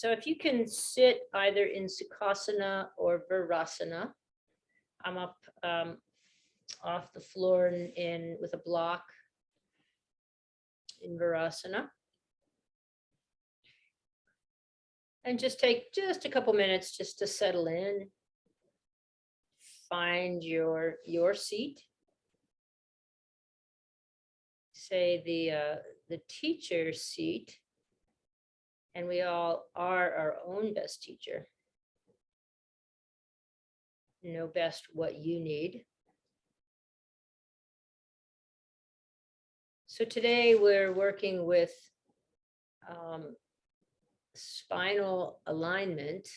So if you can sit either in Sukhasana or Virasana, I'm up off the floor in with a block in Virasana. And just take just a couple minutes just to settle in. Find your seat. Say the teacher's seat. And we all are our own best teacher. Know best what you need. So today we're working with spinal alignment,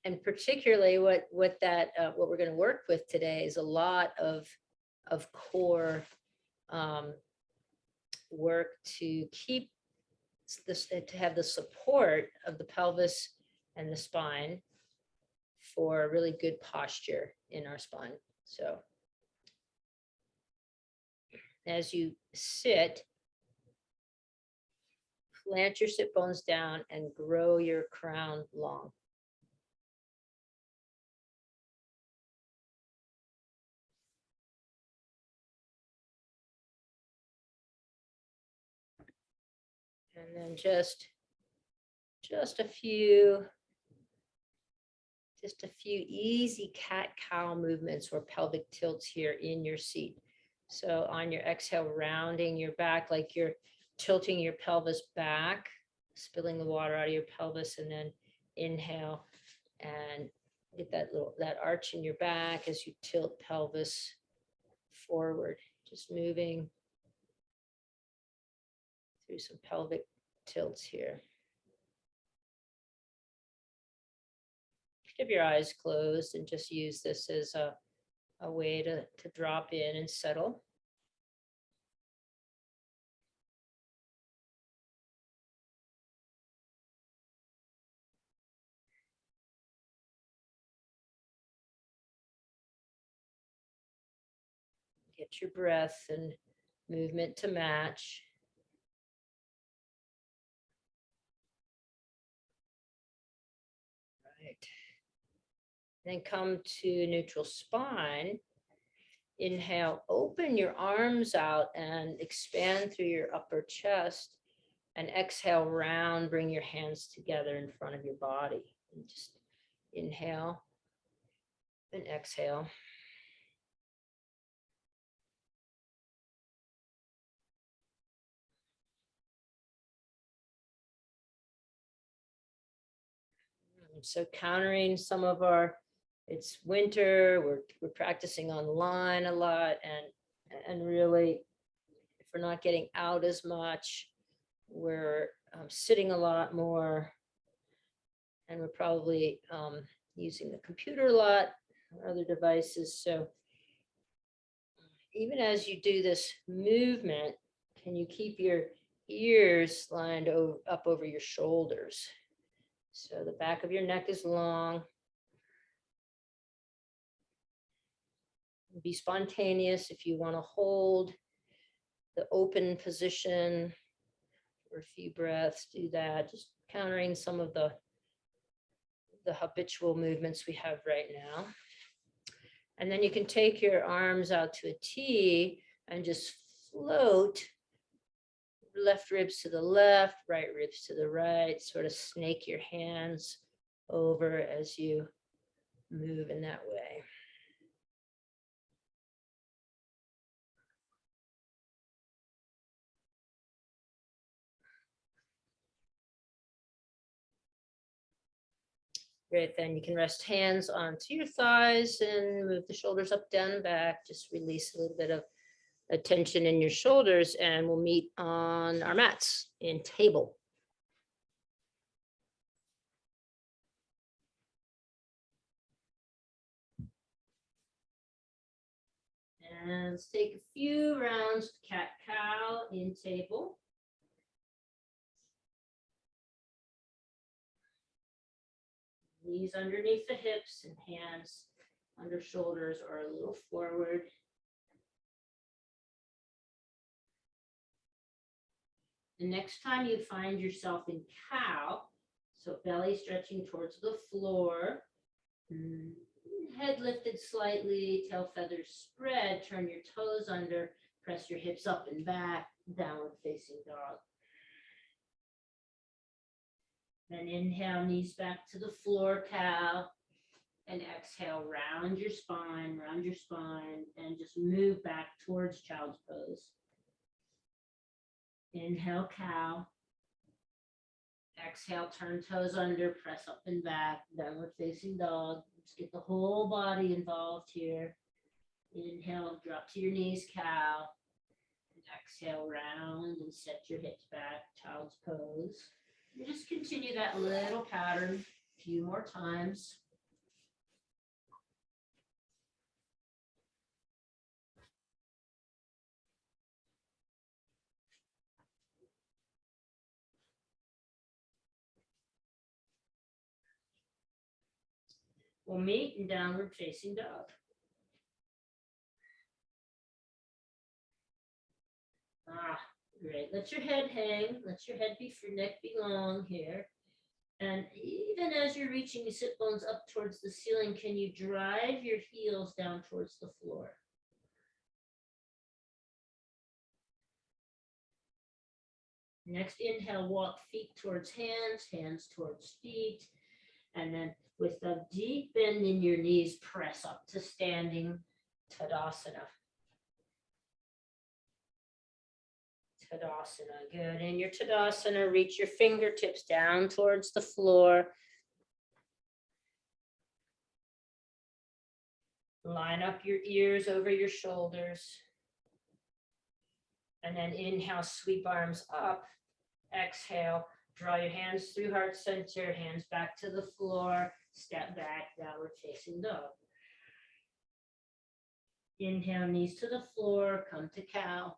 and particularly what we're going to work with today is a lot of core work to keep this, to have the support of the pelvis and the spine for really good posture in our spine. So as you sit, plant your sit bones down and grow your crown long. And then just a few easy cat-cow movements or pelvic tilts here in your seat. So on your exhale, rounding your back, like you're tilting your pelvis back, spilling the water out of your pelvis, and then inhale and get that arch in your back as you tilt pelvis forward, just moving through some pelvic tilts here. Keep your eyes closed and just use this as a way to drop in and settle. Get your breath and movement to match. Right. Then come to neutral spine. Inhale, open your arms out and expand through your upper chest. And exhale, round, bring your hands together in front of your body. And just inhale and exhale. So countering some of it's winter, we're practicing online a lot, and really, if we're not getting out as much, we're sitting a lot more, and we're probably using the computer a lot, or other devices. So even as you do this movement, can you keep your ears lined up over your shoulders? So the back of your neck is long. Be spontaneous if you want to hold the open position for a few breaths. Do that, just countering some of the habitual movements we have right now. And then you can take your arms out to a T and just float left ribs to the left, right ribs to the right, sort of snake your hands over as you move in that way. Great, then you can rest hands onto your thighs and move the shoulders up, down, and back. Just release a little bit of attention in your shoulders, and we'll meet on our mats in table. And let's take a few rounds of cat-cow in table. Knees underneath the hips and hands under shoulders or a little forward. The next time you find yourself in cow, so belly stretching towards the floor, head lifted slightly, tail feathers spread, turn your toes under, press your hips up and back, downward facing dog. Then inhale, knees back to the floor, cow. And exhale, round your spine, and just move back towards child's pose. Inhale, cow. Exhale, turn toes under, press up and back, downward facing dog. Let's get the whole body involved here. Inhale, drop to your knees, cow. And exhale, round and set your hips back, child's pose. And just continue that little pattern a few more times. We'll meet in downward facing dog. Great. Let your head hang. Let your head be, your neck be long here. And even as you're reaching your sit bones up towards the ceiling, can you drive your heels down towards the floor? Next, inhale, walk feet towards hands, hands towards feet. And then with a deep bend in your knees, press up to standing Tadasana. Tadasana, good. In your Tadasana, reach your fingertips down towards the floor. Line up your ears over your shoulders. And then inhale, sweep arms up. Exhale, draw your hands through heart center, hands back to the floor, step back, downward facing dog. Inhale, knees to the floor, come to cow.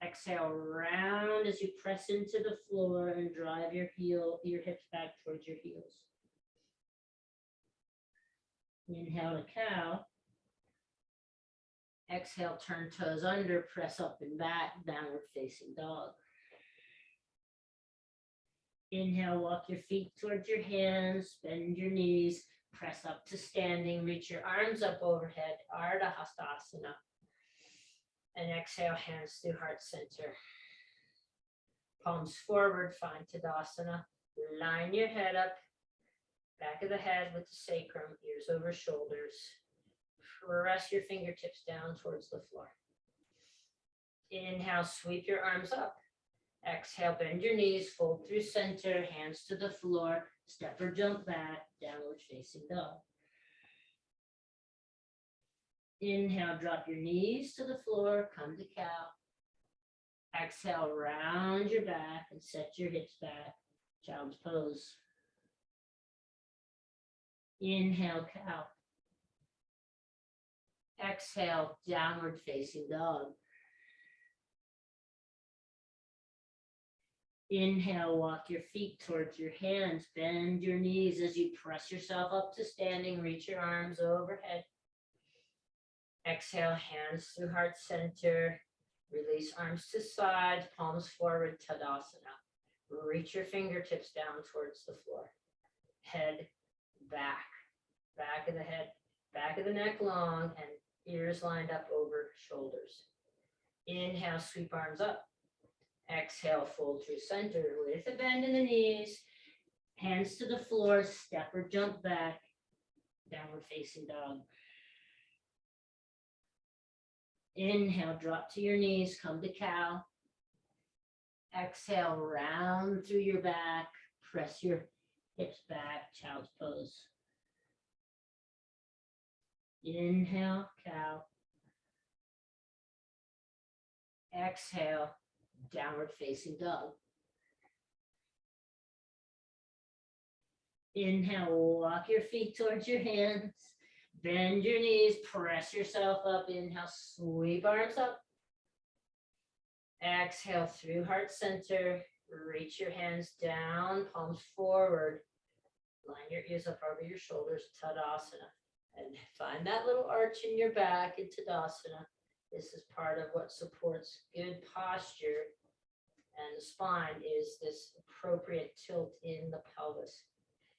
Exhale, round as you press into the floor and drive your hips back towards your heels. Inhale to cow. Exhale, turn toes under, press up and back, downward facing dog. Inhale, walk your feet towards your hands, bend your knees, press up to standing, reach your arms up overhead, Ardha Hastasana. And exhale, hands through heart center. Palms forward, find Tadasana. Line your head up, back of the head with the sacrum, ears over shoulders. Press your fingertips down towards the floor. Inhale, sweep your arms up. Exhale, bend your knees, fold through center, hands to the floor, step or jump back, downward facing dog. Inhale, drop your knees to the floor, come to cow. Exhale, round your back and set your hips back, child's pose. Inhale, cow. Exhale, downward facing dog. Inhale, walk your feet towards your hands, bend your knees as you press yourself up to standing, reach your arms overhead. Exhale, hands through heart center, release arms to sides, palms forward, Tadasana. Reach your fingertips down towards the floor. Head back, back of the head, back of the neck long, and ears lined up over shoulders. Inhale, sweep arms up. Exhale, fold through center with a bend in the knees. Hands to the floor, step or jump back, downward facing dog. Inhale, drop to your knees, come to cow. Exhale, round through your back, press your hips back, child's pose. Inhale, cow. Exhale, downward facing dog. Inhale, walk your feet towards your hands. Bend your knees, press yourself up. Inhale, sweep arms up. Exhale through heart center. Reach your hands down, palms forward. Line your ears up over your shoulders, Tadasana. And find that little arch in your back in Tadasana. This is part of what supports good posture And the spine is this appropriate tilt in the pelvis.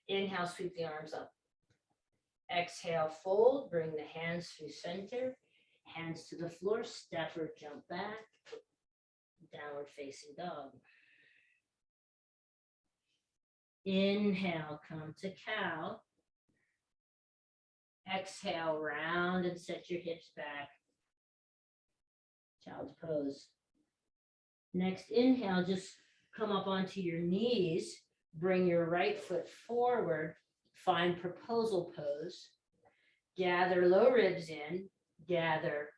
Inhale, sweep the arms up. Exhale, fold, bring the hands through center, hands to the floor, step or jump back, downward facing dog. Inhale, come to cow. Exhale, round and set your hips back. Child's pose. Next inhale, just come up onto your knees, bring your right foot forward, find proposal pose, gather low ribs in, gather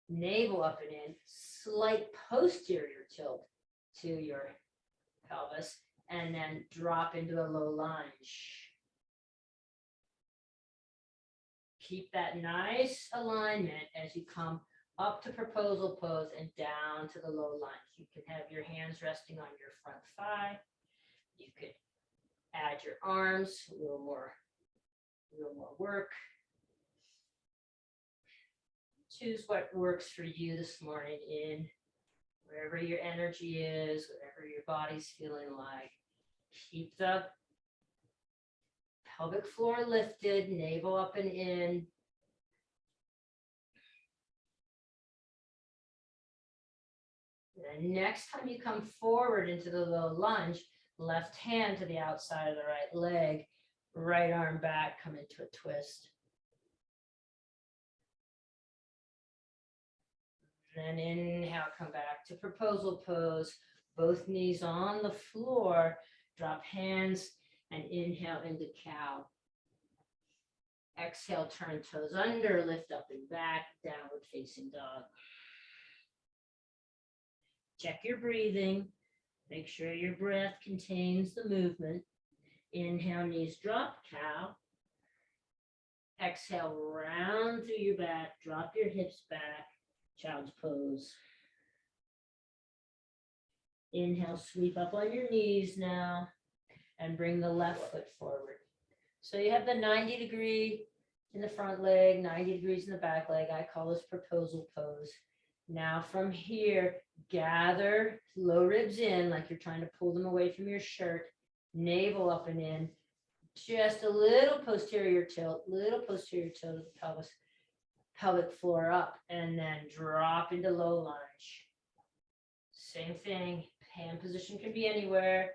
navel up and in, slight posterior tilt to your pelvis, and then drop into a low lunge. Keep that nice alignment as you come up to proposal pose and down to the low lunge. You can have your hands resting on your front thigh. You could add your arms, a little more work. Choose what works for you this morning in wherever your energy is, whatever your body's feeling like. Keep the pelvic floor lifted, navel up and in. The next time you come forward into the low lunge, left hand to the outside of the right leg, right arm back, come into a twist. Then inhale, come back to proposal pose, both knees on the floor, drop hands and inhale into cow. Exhale, turn toes under, lift up and back, downward facing dog. Check your breathing. Make sure your breath contains the movement. Inhale, knees drop, cow. Exhale, round through your back, drop your hips back, child's pose. Inhale, sweep up on your knees now and bring the left foot forward. So you have the 90-degree in the front leg, 90 degrees in the back leg. I call this proposal pose. Now from here, gather low ribs in like you're trying to pull them away from your shirt, navel up and in, just a little posterior tilt of the pelvis, pelvic floor up, and then drop into low lunge. Same thing, hand position can be anywhere,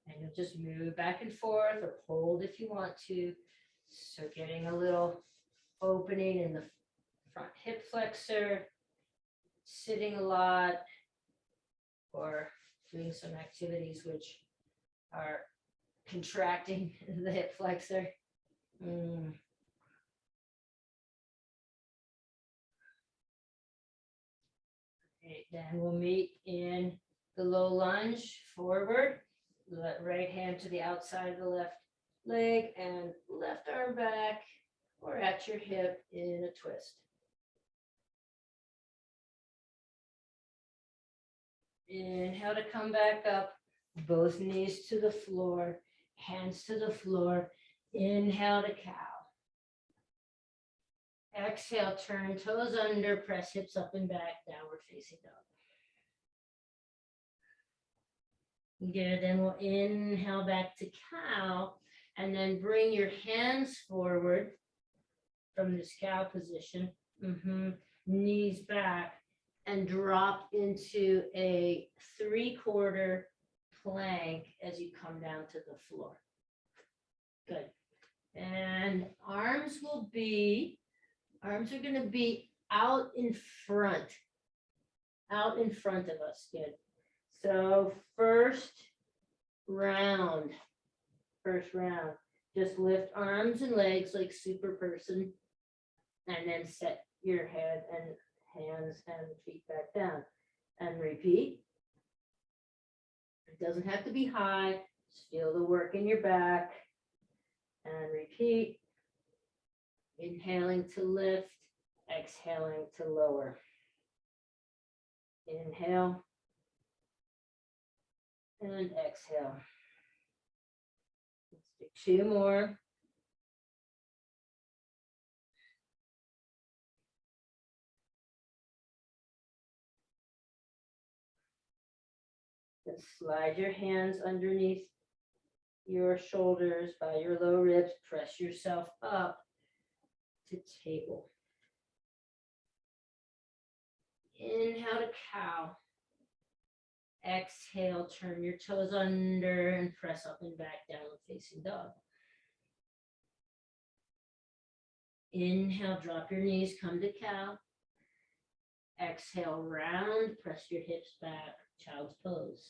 and you'll just move back and forth or hold if you want to. So getting a little opening in the front hip flexor, sitting a lot, or doing some activities which are contracting the hip flexor. Okay, then we'll meet in the low lunge, forward, right hand to the outside of the left leg and left arm back or at your hip in a twist. Inhale to come back up, both knees to the floor, hands to the floor. Inhale to cow. Exhale, turn toes under, press hips up and back, downward facing dog. Good, then we'll inhale back to cow, and then bring your hands forward from this cow position, knees back, and drop into a 3/4 plank as you come down to the floor. Good. And arms are going to be out in front of us. Good. So first round, just lift arms and legs like super person, and then set your head and hands and feet back down and repeat. It doesn't have to be high. Just feel the work in your back and repeat. Inhaling to lift, exhaling to lower. Inhale and exhale. Let's do 2 more. then slide your hands underneath your shoulders by your low ribs. Press yourself up to table. Inhale to cow. Exhale, turn your toes under and press up and back, downward facing dog. Inhale, drop your knees, come to cow. Exhale, round, press your hips back, child's pose.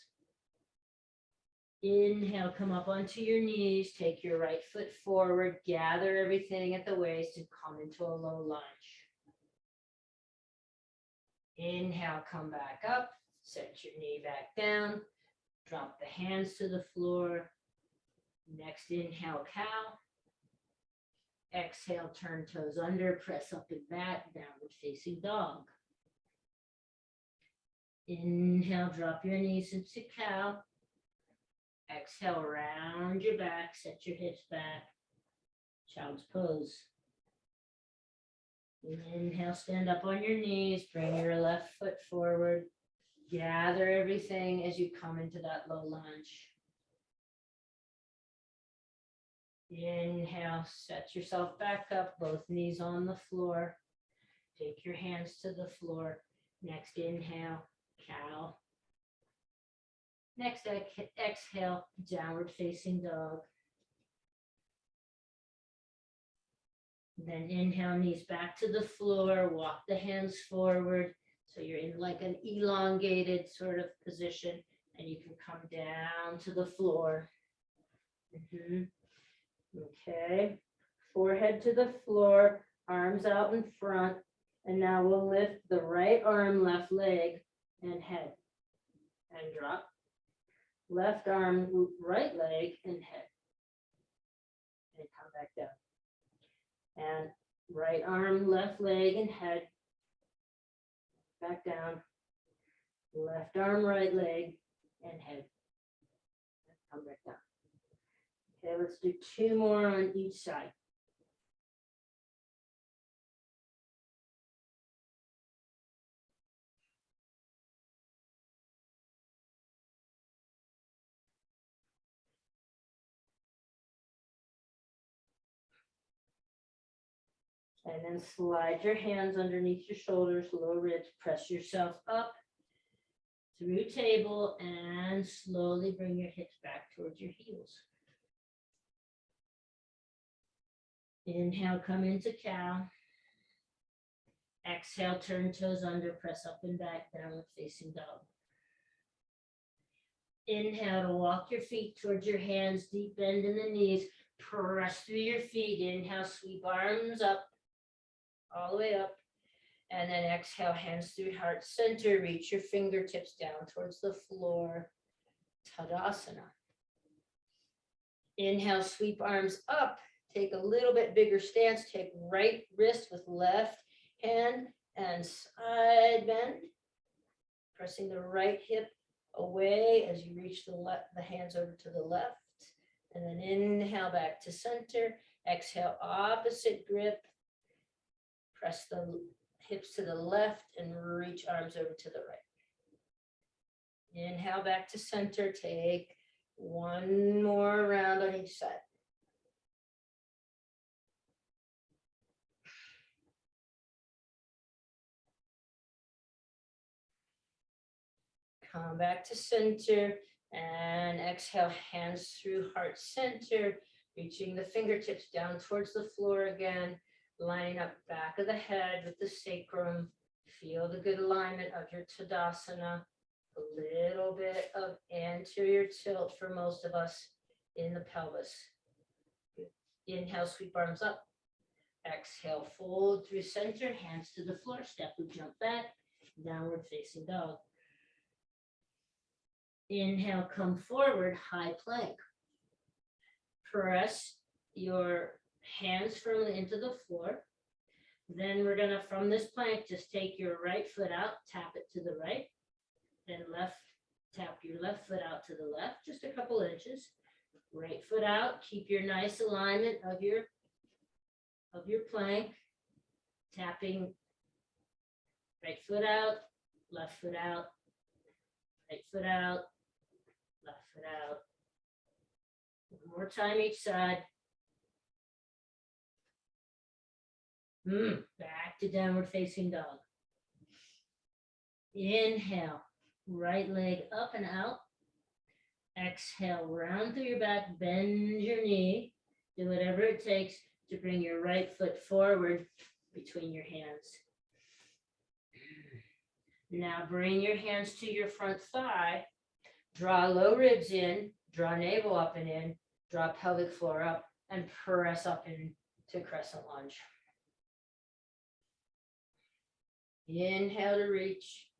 Inhale, come up onto your knees, take your right foot forward, gather everything at the waist and come into a low lunge. Inhale, come back up, set your knee back down, drop the hands to the floor. Next inhale, cow. Exhale, turn toes under, press up and back, downward facing dog. Inhale, drop your knees into cow. Exhale, round your back, set your hips back, child's pose. Inhale, stand up on your knees, bring your left foot forward, gather everything as you come into that low lunge. Inhale, set yourself back up, both knees on the floor. Take your hands to the floor. Next inhale, cow. Next exhale, downward facing dog. Then inhale, knees back to the floor, walk the hands forward. So you're in like an elongated sort of position, and you can come down to the floor. Okay, forehead to the floor, arms out in front. And now we'll lift the right arm, left leg, and head. And drop. Left arm, right leg, and head. And come back down. And right arm, left leg, and head. Back down. Left arm, right leg, and head. And come back down. Okay, let's do 2 more on each side. And then slide your hands underneath your shoulders, low ribs, press yourself up through table and slowly bring your hips back towards your heels. Inhale, come into cow. Exhale, turn toes under, press up and back, downward facing dog. Inhale to walk your feet towards your hands, deep bend in the knees, press through your feet. Inhale, sweep arms up, all the way up. And then exhale, hands through heart center, reach your fingertips down towards the floor, Tadasana. Inhale, sweep arms up, take a little bit bigger stance, take right wrist with left hand and side bend, pressing the right hip away as you reach the hands over to the left. And then inhale back to center, exhale, opposite grip, press the hips to the left and reach arms over to the right. Inhale back to center, take 1 more round on each side. Come back to center and exhale, hands through heart center, reaching the fingertips down towards the floor again, lining up back of the head with the sacrum. Feel the good alignment of your Tadasana. A little bit of anterior tilt for most of us in the pelvis. Inhale, sweep arms up. Exhale, fold through center, hands to the floor, step and jump back, downward facing dog. Inhale, come forward, high plank. Press your hands firmly into the floor. Then we're gonna, from this plank, just take your right foot out, tap it to the right. Then tap your left foot out to the left, just a couple inches. Right foot out, keep your nice alignment of your plank. Tapping right foot out, left foot out, right foot out, left foot out. One more time each side. Back to downward facing dog. Inhale, right leg up and out. Exhale, round through your back, bend your knee. Do whatever it takes to bring your right foot forward between your hands. Now bring your hands to your front thigh. Draw low ribs in, draw navel up and in, draw pelvic floor up, and press up into crescent lunge. Inhale to reach,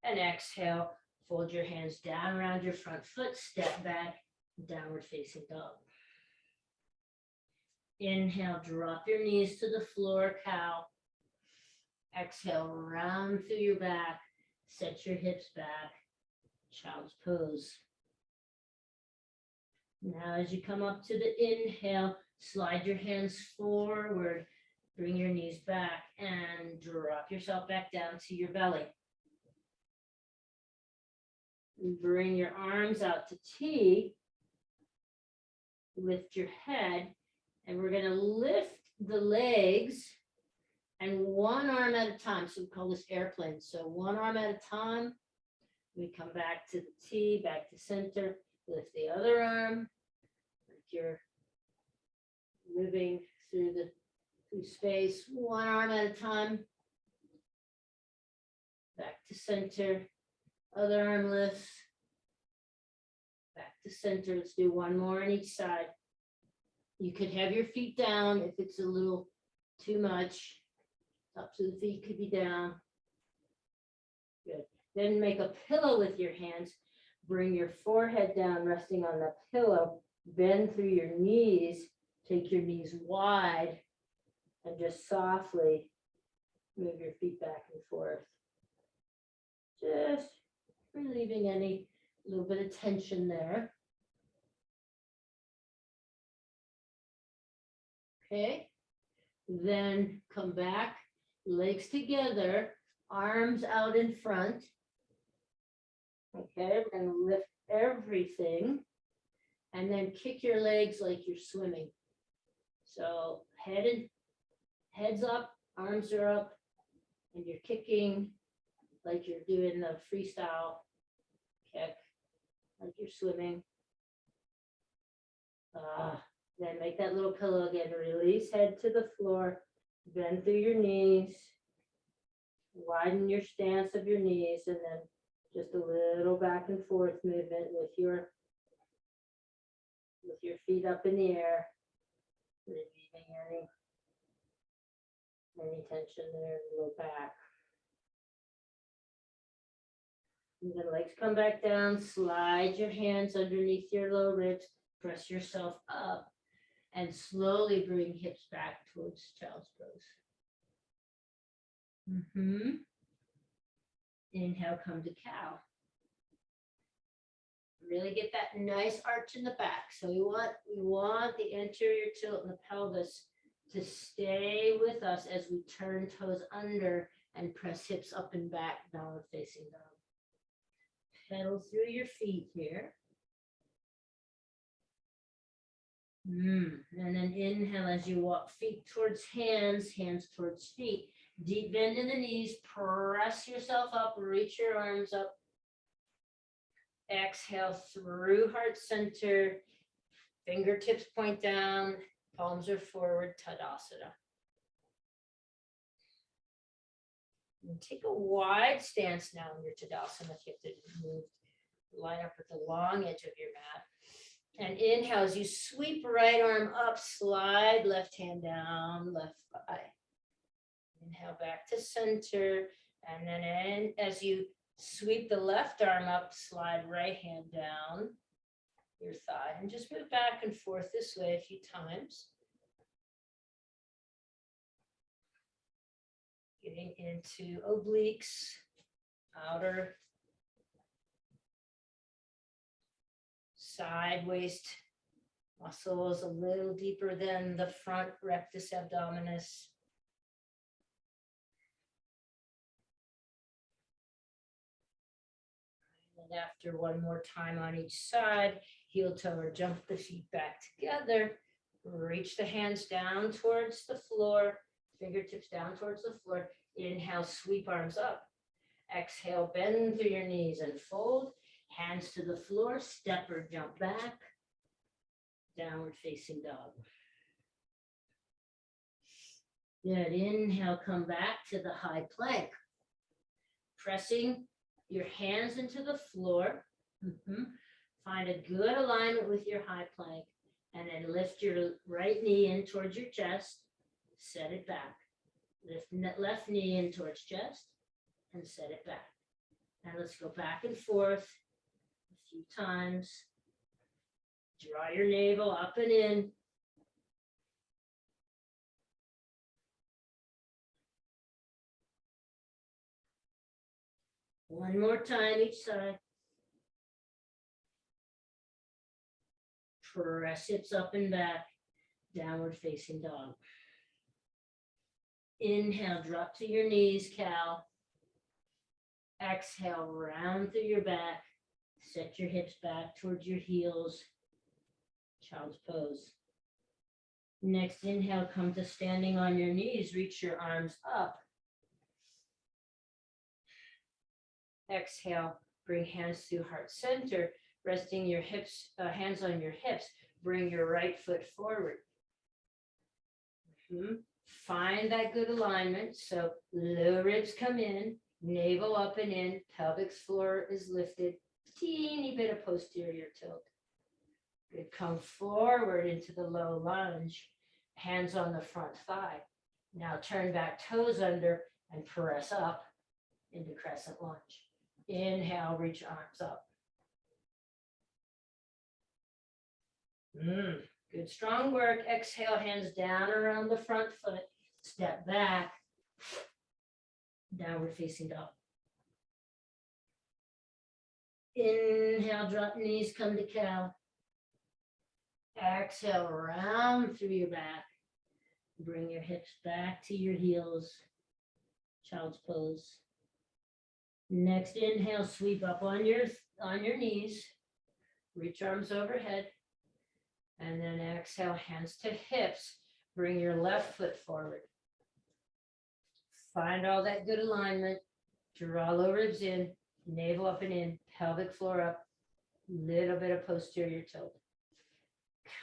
and exhale, fold your hands down around your front foot, step back, downward facing dog. Inhale, drop your knees to the floor, cow. Exhale, round through your back, set your hips back, child's pose. Now as you come up to the inhale, slide your hands forward, bring your knees back, and drop yourself back down to your belly. Bring your arms out to T, lift your head, and we're going to lift the legs and one arm at a time. So we call this airplane. So one arm at a time. We come back to the T, back to center, lift the other arm, like you're moving through space, one arm at a time. Back to center, other arm lifts, back to center. Let's do one more on each side. You could have your feet down if it's a little too much. Tops of the feet could be down. Good. Then make a pillow with your hands. Bring your forehead down, resting on the pillow. Bend through your knees. Take your knees wide and just softly move your feet back and forth. Just relieving any little bit of tension there. Okay, then come back, legs together, arms out in front. Okay, we're going to lift everything and then kick your legs like you're swimming. So heads up, arms are up, and you're kicking like you're doing the freestyle kick, like you're swimming. Then make that little pillow again. Release head to the floor. Bend through your knees. Widen your stance of your knees, and then just a little back and forth movement with your feet up in the air, relieving any tension there in the low back. And then legs come back down. Slide your hands underneath your low ribs. Press yourself up. And slowly bring hips back towards child's pose. Inhale, come to cow. Really get that nice arch in the back. So we want the anterior tilt in the pelvis to stay with us as we turn toes under and press hips up and back, downward facing dog. Pedal through your feet here. And then inhale as you walk, feet towards hands, hands towards feet. Deep bend in the knees, press yourself up, reach your arms up. Exhale through heart center, fingertips point down, palms are forward, Tadasana. And take a wide stance now in your Tadasana if you have to move, line up with the long edge of your mat. And inhale as you sweep right arm up, slide left hand down, left thigh. Inhale back to center. And then as you sweep the left arm up, slide right hand down your thigh. And just move back and forth this way a few times. Getting into obliques, outer side waist muscles a little deeper than the front rectus abdominis. And after one more time on each side, heel toe or jump the feet back together. Reach the hands down towards the floor, fingertips down towards the floor. Inhale, sweep arms up. Exhale, bend through your knees and fold. Hands to the floor, step or jump back. Downward facing dog. Good. Inhale, come back to the high plank. Pressing your hands into the floor. Find a good alignment with your high plank. And then lift your right knee in towards your chest. Set it back. Lift left knee in towards chest and set it back. And let's go back and forth a few times. Draw your navel up and in. One more time each side. Press hips up and back. Downward facing dog. Inhale, drop to your knees, cow. Exhale, round through your back. Set your hips back towards your heels. Child's pose. Next inhale, come to standing on your knees. Reach your arms up. Exhale, bring hands to heart center. Resting your hips, hands on your hips. Bring your right foot forward. Find that good alignment. So low ribs come in, navel up and in, pelvic floor is lifted, teeny bit of posterior tilt. Good. Come forward into the low lunge, hands on the front thigh. Now turn back toes under and press up into crescent lunge. Inhale, reach arms up. Good, strong work. Exhale, hands down around the front foot. Step back. Downward facing dog. Inhale, drop knees, come to cow. Exhale, round through your back. Bring your hips back to your heels. Child's pose. Next inhale, sweep up on your knees. Reach arms overhead. And then exhale, hands to hips. Bring your left foot forward. Find all that good alignment. Draw low ribs in, navel up and in, pelvic floor up, little bit of posterior tilt.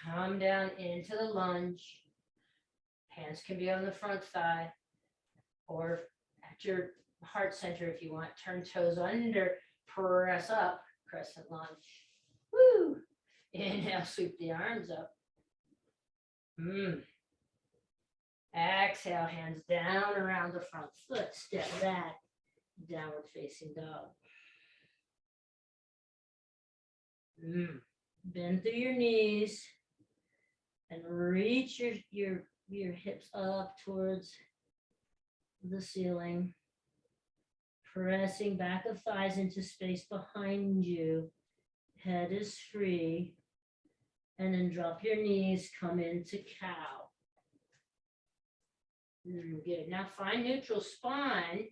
Come down into the lunge. Hands can be on the front thigh or at your heart center if you want. Turn toes under, press up, crescent lunge. Woo! Inhale, sweep the arms up. Exhale, hands down around the front foot. Step back, downward facing dog. Bend through your knees and reach your hips up towards the ceiling. Pressing back of thighs into space behind you. Head is free. And then drop your knees, come into cow. Good. Now find neutral spine.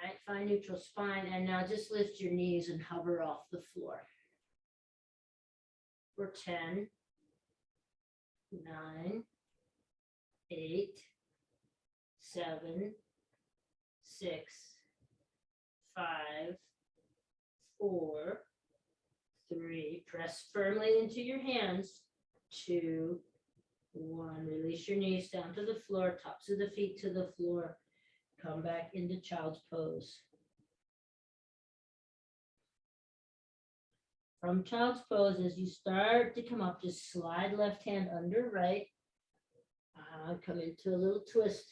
Right? Find neutral spine. And now just lift your knees and hover off the floor. For 10, 9, 8, 7, 6, 5, 4, 3, press firmly into your hands. 2, 1, release your knees down to the floor, tops of the feet to the floor. Come back into child's pose. From child's pose, as you start to come up, just slide left hand under right. Come into a little twist.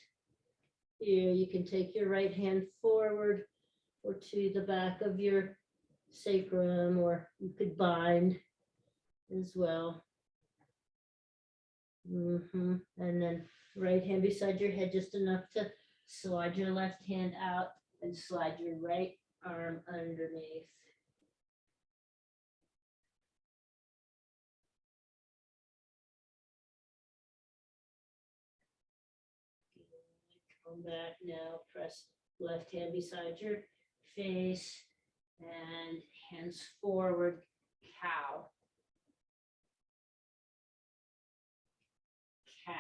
Here, you can take your right hand forward or to the back of your sacrum, or you could bind as well. And then right hand beside your head, just enough to slide your left hand out and slide your right arm underneath. Come back now, press left hand beside your face And hands forward, cow, cat,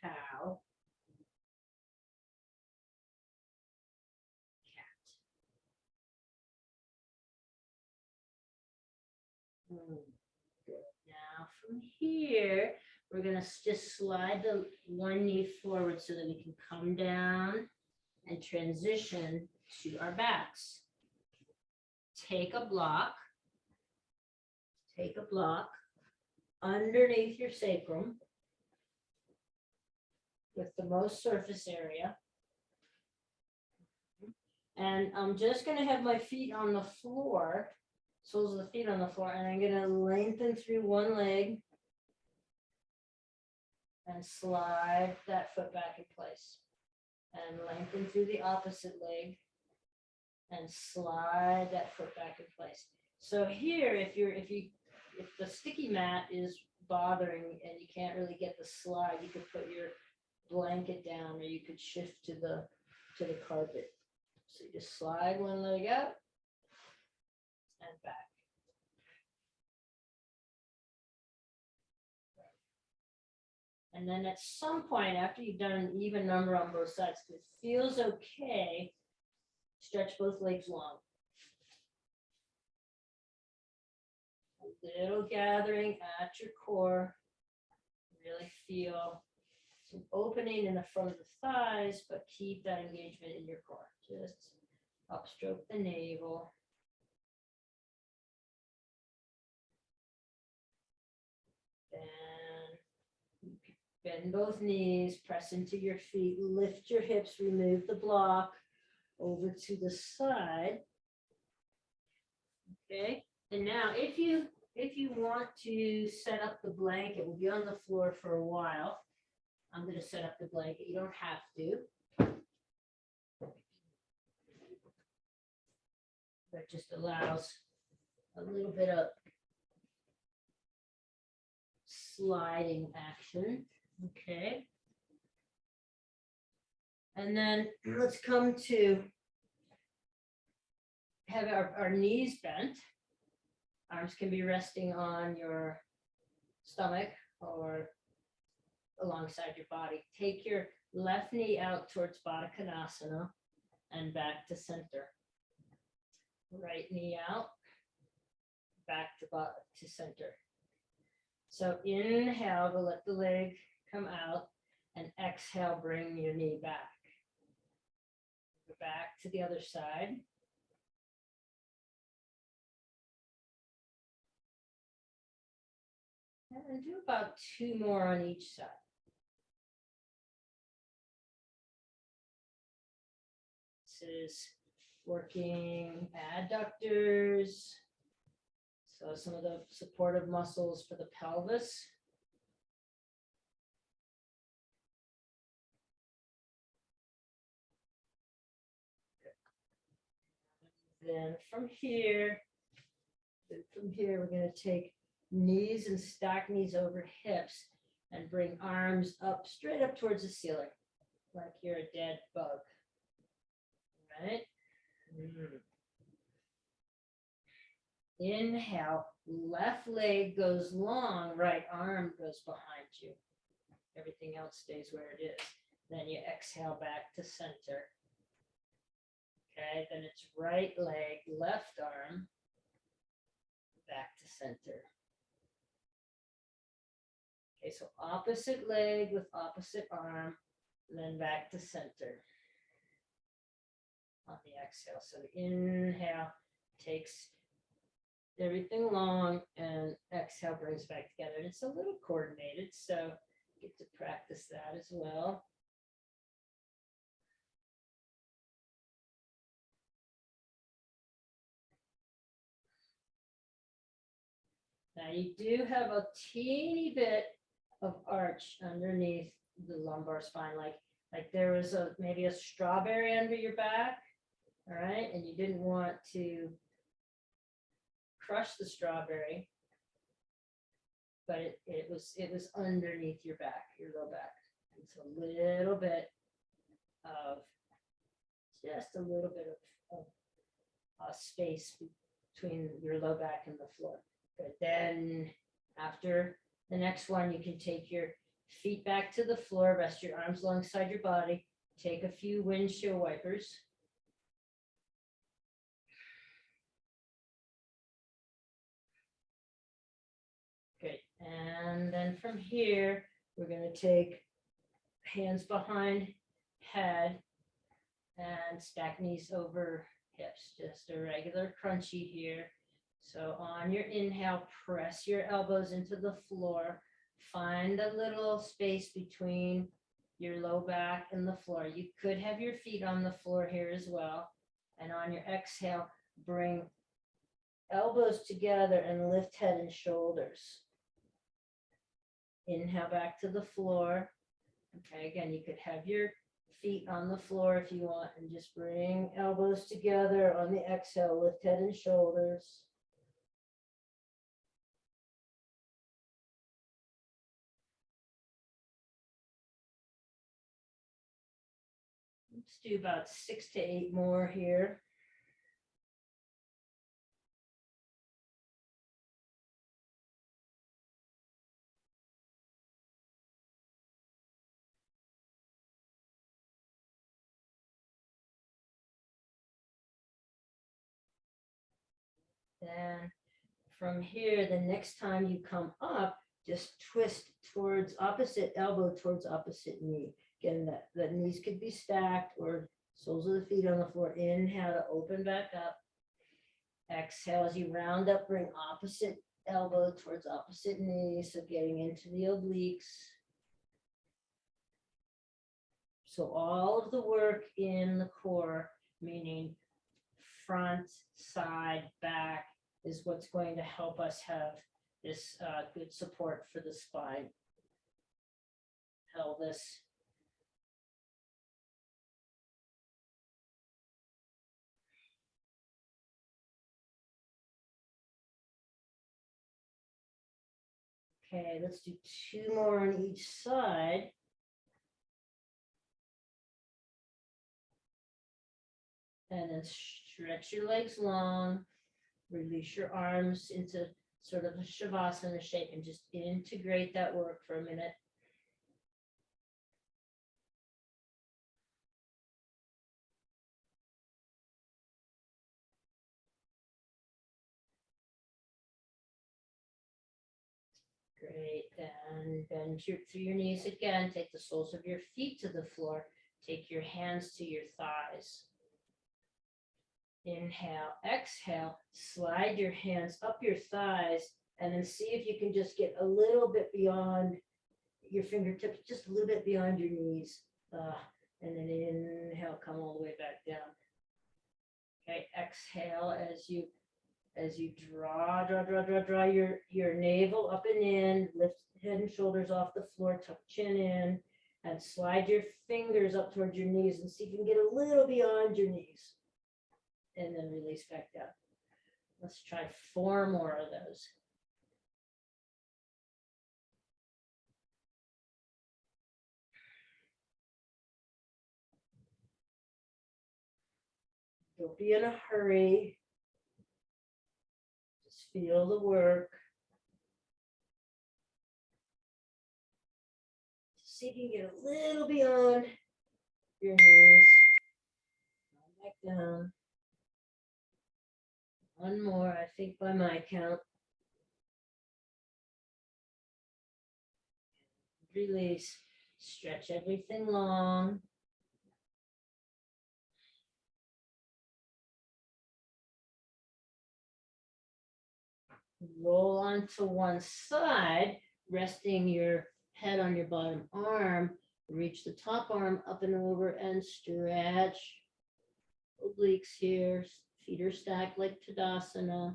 cow, cat. Good. Now from here, we're going to just slide the one knee forward so that we can come down and transition to our backs. Take a block underneath your sacrum with the most surface area. And I'm just going to have my feet on the floor, soles of the feet on the floor, and I'm going to lengthen through one leg and slide that foot back in place. And lengthen through the opposite leg and slide that foot back in place. So here, if the sticky mat is bothering and you can't really get the slide, you could put your blanket down, or you could shift to the carpet. So you just slide one leg out and back. And then at some point, after you've done an even number on both sides, if it feels okay, stretch both legs long. A little gathering at your core. Really feel some opening in the front of the thighs, but keep that engagement in your core. Just upstroke the navel. And bend both knees, press into your feet, lift your hips, remove the block over to the side. Okay, and now if you want to set up the blanket, we'll be on the floor for a while. I'm going to set up the blanket. You don't have to. That just allows a little bit of sliding action. Okay. And then let's come to have our knees bent. Arms can be resting on your stomach or alongside your body. Take your left knee out towards Baddha Konasana and back to center. Right knee out, back to center. So inhale to let the leg come out, and exhale, bring your knee back. Go back to the other side. And do about 2 more on each side. This is working adductors. So some of the supportive muscles for the pelvis. Then from here, we're going to take knees and stack knees over hips and bring arms up, straight up towards the ceiling, like you're a dead bug. Right? Inhale, left leg goes long, right arm goes behind you. Everything else stays where it is. Then you exhale back to center. Okay, then it's right leg, left arm, back to center. Okay, so opposite leg with opposite arm, and then back to center on the exhale. So inhale takes everything long, and exhale brings back together. And it's a little coordinated, so get to practice that as well. Now you do have a teeny bit of arch underneath the lumbar spine, like there was maybe a strawberry under your back, all right, and you didn't want to crush the strawberry, but it was underneath your back, your low back. It's a little bit of just a little bit of space between your low back and the floor. Good. Then after the next one, you can take your feet back to the floor, rest your arms alongside your body, take a few windshield wipers. Good. And then from here, we're going to take hands behind head and stack knees over hips, just a regular crunchy here. So on your inhale, press your elbows into the floor, find a little space between your low back and the floor. You could have your feet on the floor here as well. And on your exhale, bring elbows together and lift head and shoulders. Inhale back to the floor. Okay, again, you could have your feet on the floor if you want, and just bring elbows together on the exhale, lift head and shoulders. Let's do about 6 to 8 more here. Then from here, the next time you come up, just twist towards opposite elbow, towards opposite knee. Again, the knees could be stacked or soles of the feet on the floor. Inhale to open back up. Exhale as you round up, bring opposite elbow towards opposite knee. So getting into the obliques. So all of the work in the core, meaning front, side, back, is what's going to help us have this good support for the spine, pelvis. Okay, let's do 2 more on each side. And then stretch your legs long, release your arms into sort of a shavasana shape and just integrate that work for a minute. Great, then bend through your knees again, take the soles of your feet to the floor, take your hands to your thighs. Inhale, exhale, slide your hands up your thighs, and then see if you can just get a little bit beyond your fingertips, just a little bit beyond your knees. And then inhale, come all the way back down. Okay, exhale as you draw your navel up and in, lift head and shoulders off the floor, tuck chin in, and slide your fingers up towards your knees and see if you can get a little beyond your knees. And then release back down. Let's try 4 more of those. Don't be in a hurry. Just feel the work. See if you can get a little beyond your knees. Back down. 1 more, I think, by my count. Release. Stretch everything long. Roll onto one side, resting your head on your bottom arm. Reach the top arm up and over and stretch. Obliques here. Feet are stacked like Tadasana.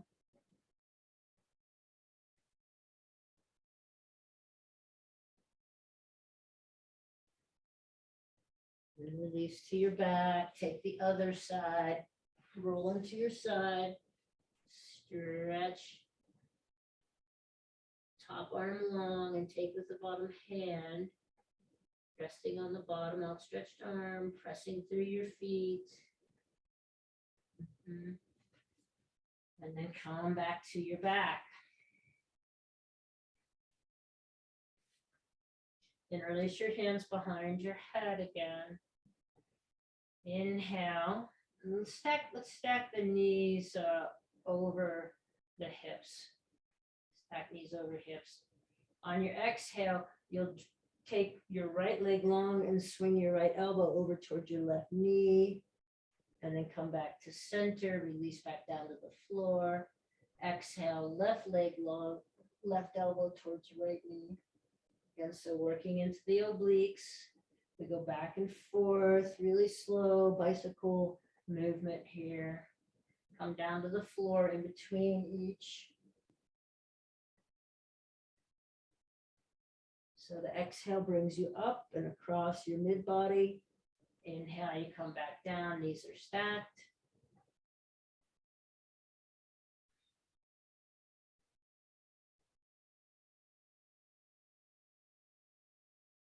And release to your back. Take the other side. Roll into your side. Stretch. Top arm long and take with the bottom hand. Resting on the bottom outstretched arm. Pressing through your feet. Mhm. And then come back to your back. Then release your hands behind your head again. Inhale. And let's stack the knees over the hips. Stack knees over hips. On your exhale, you'll take your right leg long and swing your right elbow over towards your left knee. And then come back to center, release back down to the floor. Exhale, left leg long, left elbow towards your right knee. Again, so working into the obliques. We go back and forth, really slow bicycle movement here. Come down to the floor in between each. So the exhale brings you up and across your mid body. Inhale, you come back down, knees are stacked.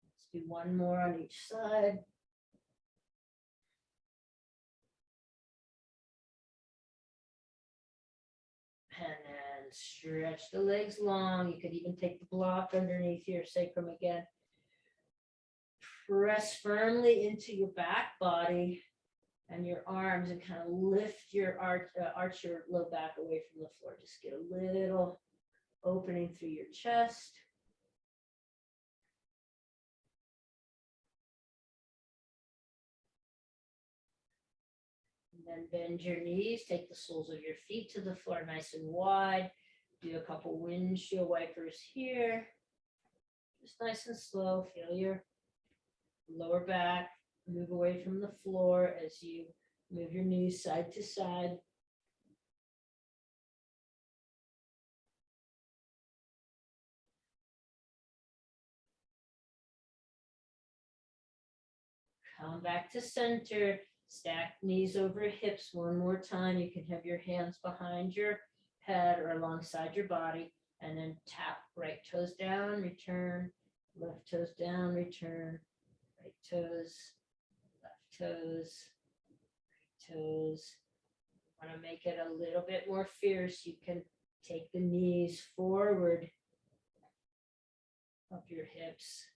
Let's do one more on each side. And then stretch the legs long. You could even take the block underneath your sacrum again. Press firmly into your back body and your arms and kind of lift your arch your low back away from the floor. Just get a little opening through your chest. And then bend your knees, take the soles of your feet to the floor nice and wide. Do a couple windshield wipers here. Just nice and slow. Feel your lower back move away from the floor as you move your knees side to side. Come back to center. Stack knees over hips one more time. You can have your hands behind your head or alongside your body. And then tap right toes down, return. Left toes down, return. Right toes, left toes, right toes. Want to make it a little bit more fierce. You can take the knees forward up your hips.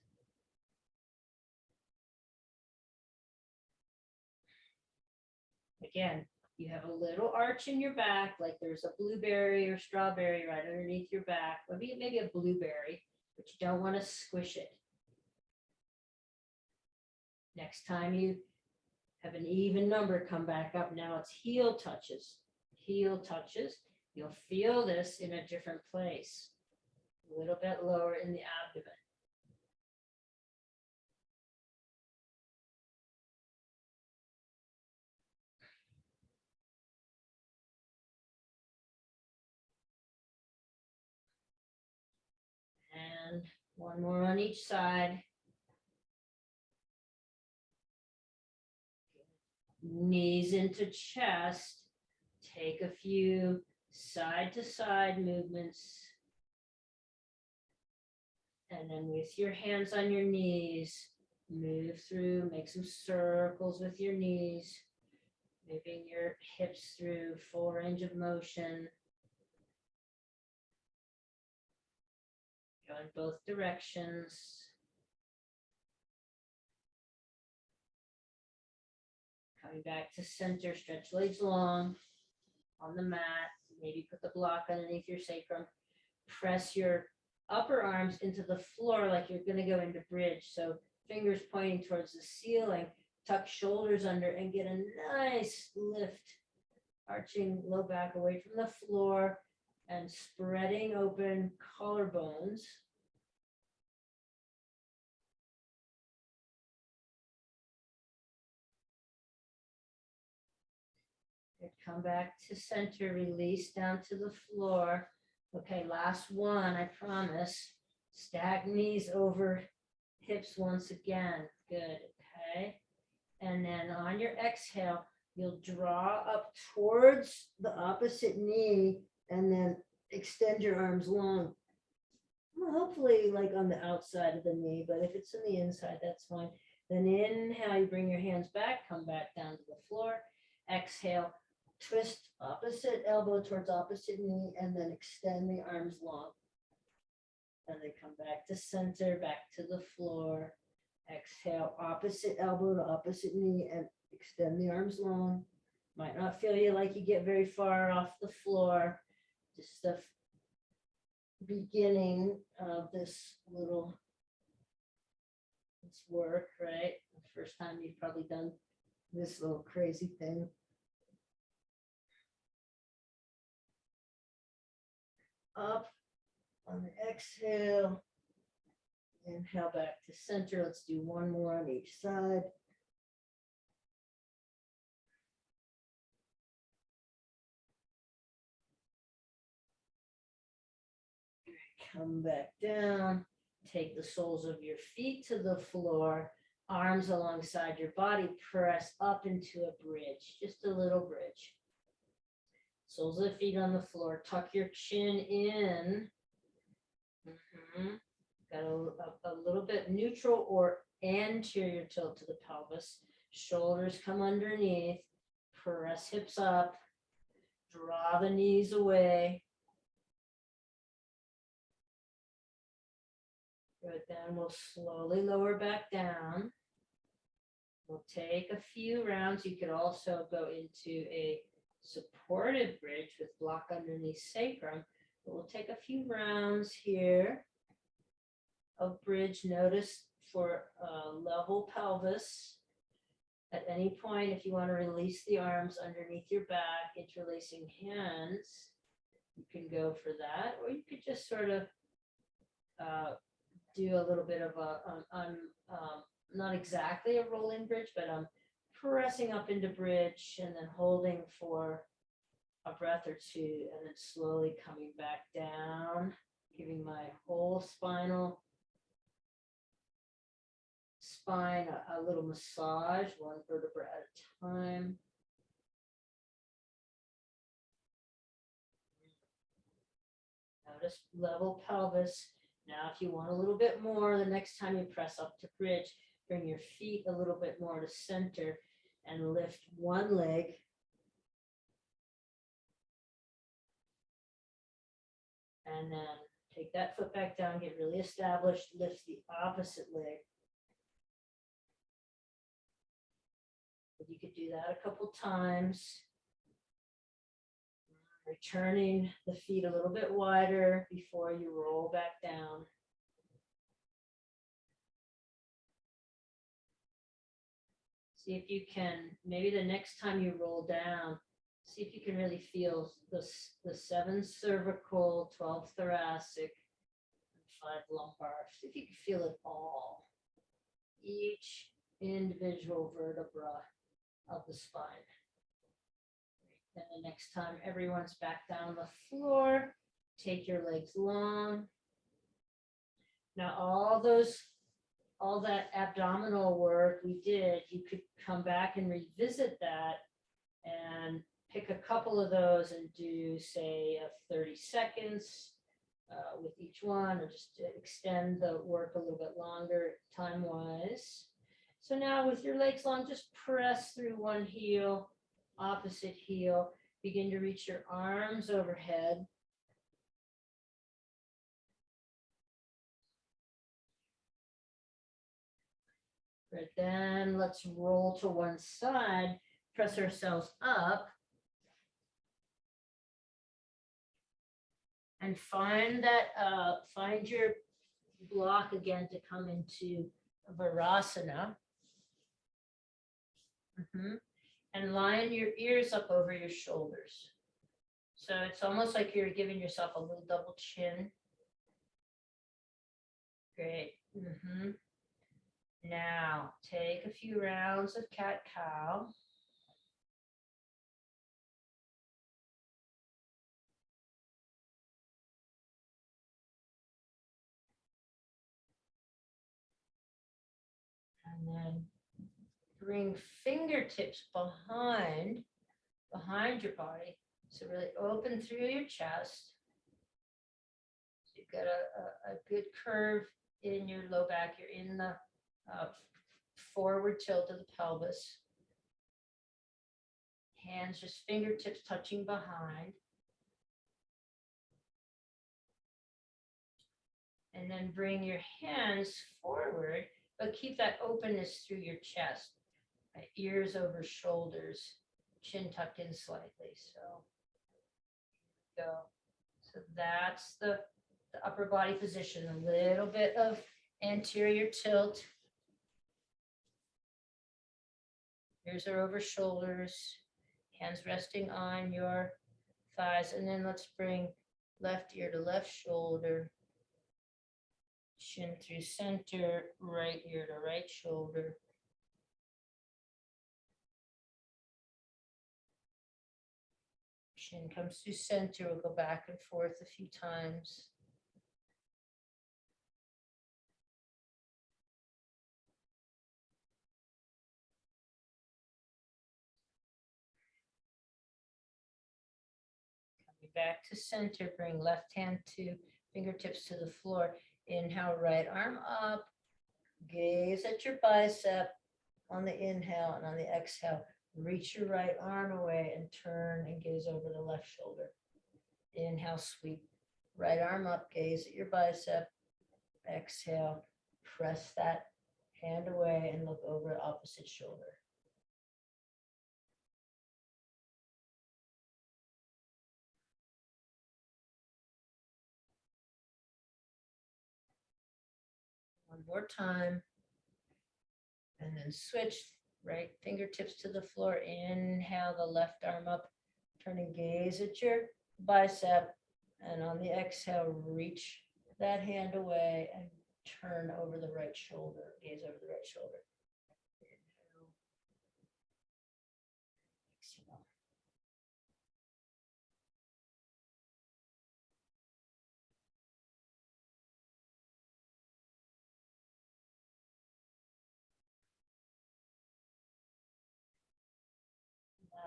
Again, you have a little arch in your back, like there's a blueberry or strawberry right underneath your back. Maybe a blueberry, but you don't want to squish it. Next time you have an even number, come back up. Now it's heel touches. Heel touches. You'll feel this in a different place. A little bit lower in the abdomen. And one more on each side. Knees into chest. Take a few side to side movements. And then with your hands on your knees, move through, make some circles with your knees, moving your hips through full range of motion. Go in both directions. Coming back to center, stretch legs long on the mat. Maybe put the block underneath your sacrum. Press your upper arms into the floor like you're going to go into bridge. So fingers pointing towards the ceiling. Tuck shoulders under and get a nice lift. Arching low back away from the floor and spreading open collarbones. Come back to center, release down to the floor. Okay, last one, I promise. Stack knees over hips once again. Good, okay. And then on your exhale, you'll draw up towards the opposite knee and then extend your arms long. Well, hopefully like on the outside of the knee, but if it's in the inside, that's fine. Then inhale, you bring your hands back, come back down to the floor. Exhale, Twist opposite elbow towards opposite knee and then extend the arms long. And then come back to center, back to the floor. Exhale, opposite elbow to opposite knee and extend the arms long. Might not feel like you get very far off the floor. Just the beginning of this little work, right? The first time you've probably done this little crazy thing. Up on the exhale. Inhale back to center. Let's do one more on each side. Come back down. Take the soles of your feet to the floor. Arms alongside your body. Press up into a bridge. Just a little bridge. Soles of the feet on the floor. Tuck your chin in. Got a little bit neutral or anterior tilt to the pelvis. Shoulders come underneath. Press hips up. Draw the knees away. Good, then we'll slowly lower back down. We'll take a few rounds. You could also go into a supported bridge with block underneath sacrum. But we'll take a few rounds here of bridge. Notice for level pelvis. At any point, if you want to release the arms underneath your back, interlacing hands, you can go for that. Or you could just sort of do a little bit of not exactly a rolling bridge, but I'm pressing up into bridge and then holding for a breath or two and then slowly coming back down, giving my whole spine a little massage, one vertebra at a time. Notice level pelvis. Now, if you want a little bit more, the next time you press up to bridge, bring your feet a little bit more to center and lift one leg. And then take that foot back down, get really established, lift the opposite leg. You could do that a couple times. Returning the feet a little bit wider before you roll back down. See if you can, maybe the next time you roll down, see if you can really feel the 7 cervical, 12 thoracic, and 5 lumbar. See if you can feel it all. Each individual vertebra of the spine. Then the next time everyone's back down the floor, take your legs long. Now all that abdominal work we did, you could come back and revisit that and pick a couple of those and do, say, 30 seconds with each one, or just extend the work a little bit longer time-wise. So now with your legs long, just press through one heel, opposite heel, begin to reach your arms overhead. Right, then let's roll to one side, press ourselves up, and find your block again to come into Virasana. And line your ears up over your shoulders. So it's almost like you're giving yourself a little double chin. Great. Now take a few rounds of cat-cow. And then bring fingertips behind your body. So really open through your chest. So you've got a good curve in your low back. You're in the forward tilt of the pelvis. Hands just fingertips touching behind. And then bring your hands forward, but keep that openness through your chest. Ears over shoulders, chin tucked in slightly. So go. So that's the upper body position. A little bit of anterior tilt. Ears are over shoulders, hands resting on your thighs. And then let's bring left ear to left shoulder, chin through center, right ear to right shoulder. Chin comes through center. We'll go back and forth a few times. Coming back to center, bring left hand to fingertips to the floor. Inhale, right arm up. Gaze at your bicep on the inhale, and on the exhale, reach your right arm away and turn and gaze over the left shoulder. Inhale, sweep. Right arm up, gaze at your bicep. Exhale, press that hand away and look over the opposite shoulder. One more time. And then switch, right fingertips to the floor. Inhale, the left arm up. Turn and gaze at your bicep. And on the exhale, reach that hand away and turn over the right shoulder. Gaze over the right shoulder. Inhale. Exhale.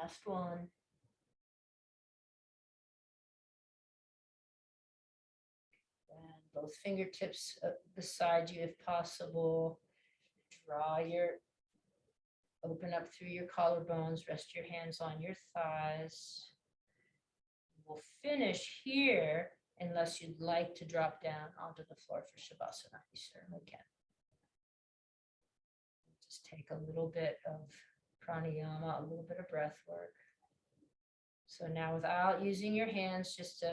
Last one. And both fingertips beside you if possible. Open up through your collarbones, rest your hands on your thighs. We'll finish here unless you'd like to drop down onto the floor for Shavasana. You certainly can. Just take a little bit of pranayama, a little bit of breath work. So now without using your hands, just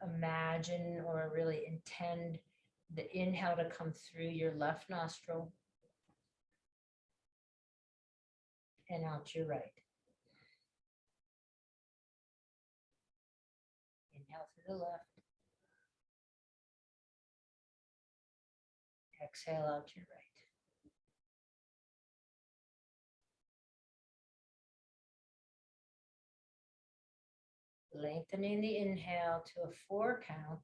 imagine or really intend the inhale to come through your left nostril and out your right. Inhale through the left. Exhale out your right. Lengthening the inhale to a 4 count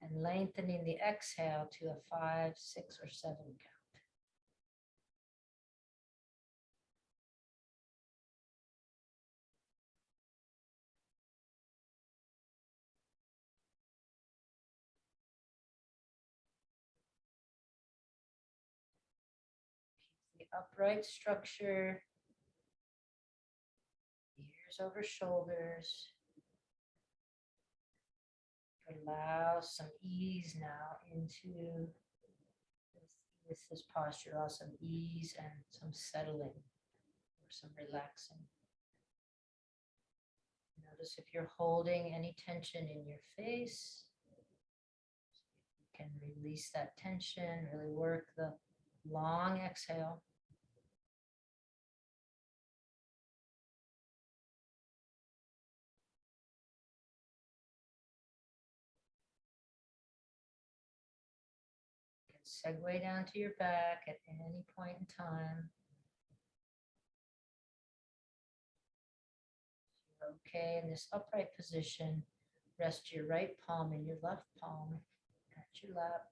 and lengthening the exhale to a 5, 6, or 7 count. Keep the upright structure, ears over shoulders. Allow some ease now into with this posture, allow some ease and some settling or some relaxing. Notice if you're holding any tension in your face, you can release that tension, really work the long exhale. Segue down to your back at any point in time. If you're okay in this upright position, rest your right palm in your left palm at your lap.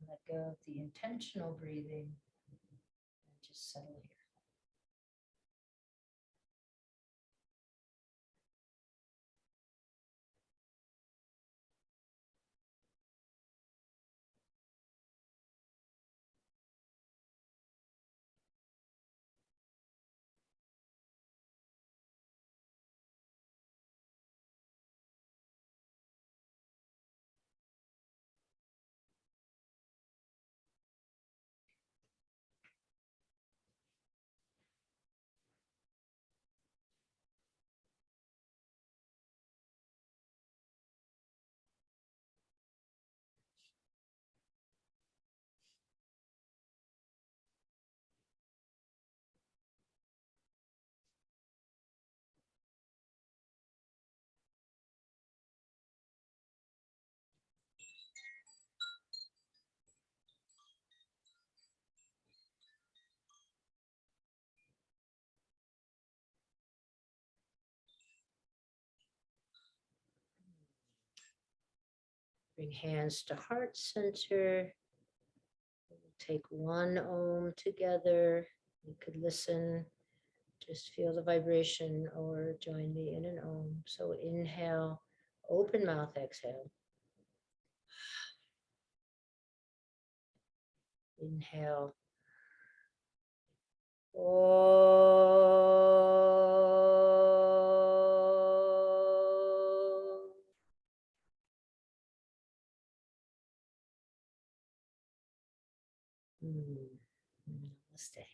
Let go of the intentional breathing and just settle here. Bring hands to heart center. Take one Om together. You could listen, just feel the vibration or join me in an Om. So inhale, open mouth, exhale. Inhale. Namaste.